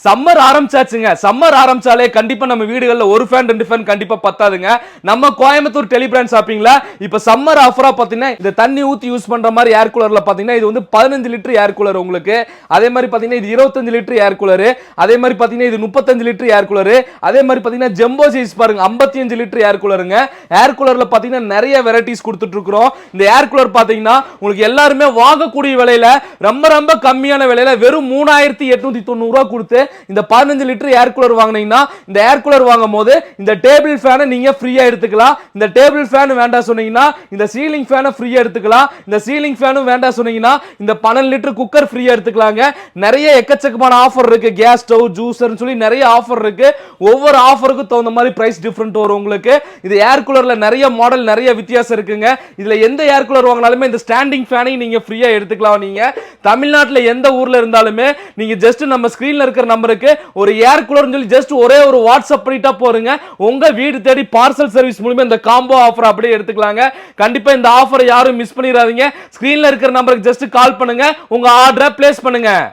Summer ஆரம்பிச்சாச்சுங்க. Summer ஆரம்பிச்சாலே கண்டிப்பா நம்ம வீடுகள்ல ஒரு ஃபேன் 2 ஃபேன் கண்டிப்பா பத்தாதுங்க. நம்ம கோயம்புத்தூர் டெலி பிராண்ட் ஷாப்பிங்ல இப்ப சம்மர் ஆஃபரா பாத்தீங்கன்னா இந்த தண்ணி ஊத்தி யூஸ் பண்ற மாதிரி ஏர் கூலர்ல பாத்தீங்கன்னா இது வந்து 15 லிட்டர் ஏர் கூலர் உங்களுக்கு. அதே மாதிரி பாத்தீங்கன்னா இது 25 லிட்டர் ஏர் கூலர். அதே மாதிரி பாத்தீங்கன்னா இது 35 லிட்டர் ஏர் கூலர். அதே மாதிரி பாத்தீங்கன்னா ஜம்போ சைஸ் பாருங்க 55 லிட்டர் ஏர் கூலருங்க. ஏர் கூலர்ல பாத்தீங்கன்னா நிறைய வெரைட்டிஸ் கொடுத்துட்டு இருக்கோம். இந்த ஏர் கூலர் பாத்தீங்கன்னா உங்களுக்கு எல்லாருமே வாங்கக்கூடிய விலையில ரொம்ப ரொம்ப கம்மியான விலையில வெறும் 3890 ரூபாய் கொடுத்து இந்த 15 லிட்டர் ஏர் கூலர் வாங்குனீங்கன்னா இந்த ஏர் கூலர் வாங்கும்போது இந்த டேபிள் ஃபேனை நீங்க ஃப்ரீயா எடுத்துக்கலாம். இந்த டேபிள் ஃபேன் வேண்டாம் சொன்னீங்கன்னா இந்த சீலிங் ஃபேனை ஃப்ரீயா எடுத்துக்கலாம். இந்த சீலிங் ஃபேனும் வேண்டாம் சொன்னீங்கன்னா இந்த 12 லிட்டர் குக்கர் ஃப்ரீயா எடுத்துக்கலாங்க. நிறைய எக்கச்சக்கமான ஆஃபர் இருக்கு. கேஸ் ஸ்டவ், ஜூஸர்னு சொல்லி நிறைய ஆஃபர் இருக்கு. ஒவ்வொரு ஆஃபருக்கு தகுந்த மாதிரி பிரைஸ் டிஃபரண்ட் வரும் உங்களுக்கு. இது ஏர் கூலர்ல நிறைய மாடல் நிறைய வித்தியாசம் இருக்குங்க. இதுல எந்த ஏர் கூலர் வாங்கினாலுமே இந்த ஸ்டாண்டிங் ஃபேனை நீங்க ஃப்ரீயா எடுத்துக்கலாம். நீங்க தமிழ்நாட்டில் எந்த ஊர்ல இருந்தாலுமே நீங்க ஜஸ்ட் நம்ம ஸ்கிரீன்ல இருக்கிற நம்பருக்கு ஒரு ஏர் கூலர் சொல்லி ஜஸ்ட் ஒரே ஒரு வாட்ஸ்அப் பண்ணிட்டா போறீங்க. உங்க வீடு தேடி பார்சல் சர்வீஸ் மூலமா இந்த காம்போ ஆஃபர் அப்படியே எடுத்துக்கலாங்க. கண்டிப்பா இந்த ஆஃபரை யாரும் மிஸ் பண்ணிடாதீங்க. ஸ்கிரீன்ல இருக்கிற நம்பருக்கு ஜஸ்ட் கால் பண்ணுங்க. உங்க ஆர்டரை பிளேஸ் பண்ணுங்க.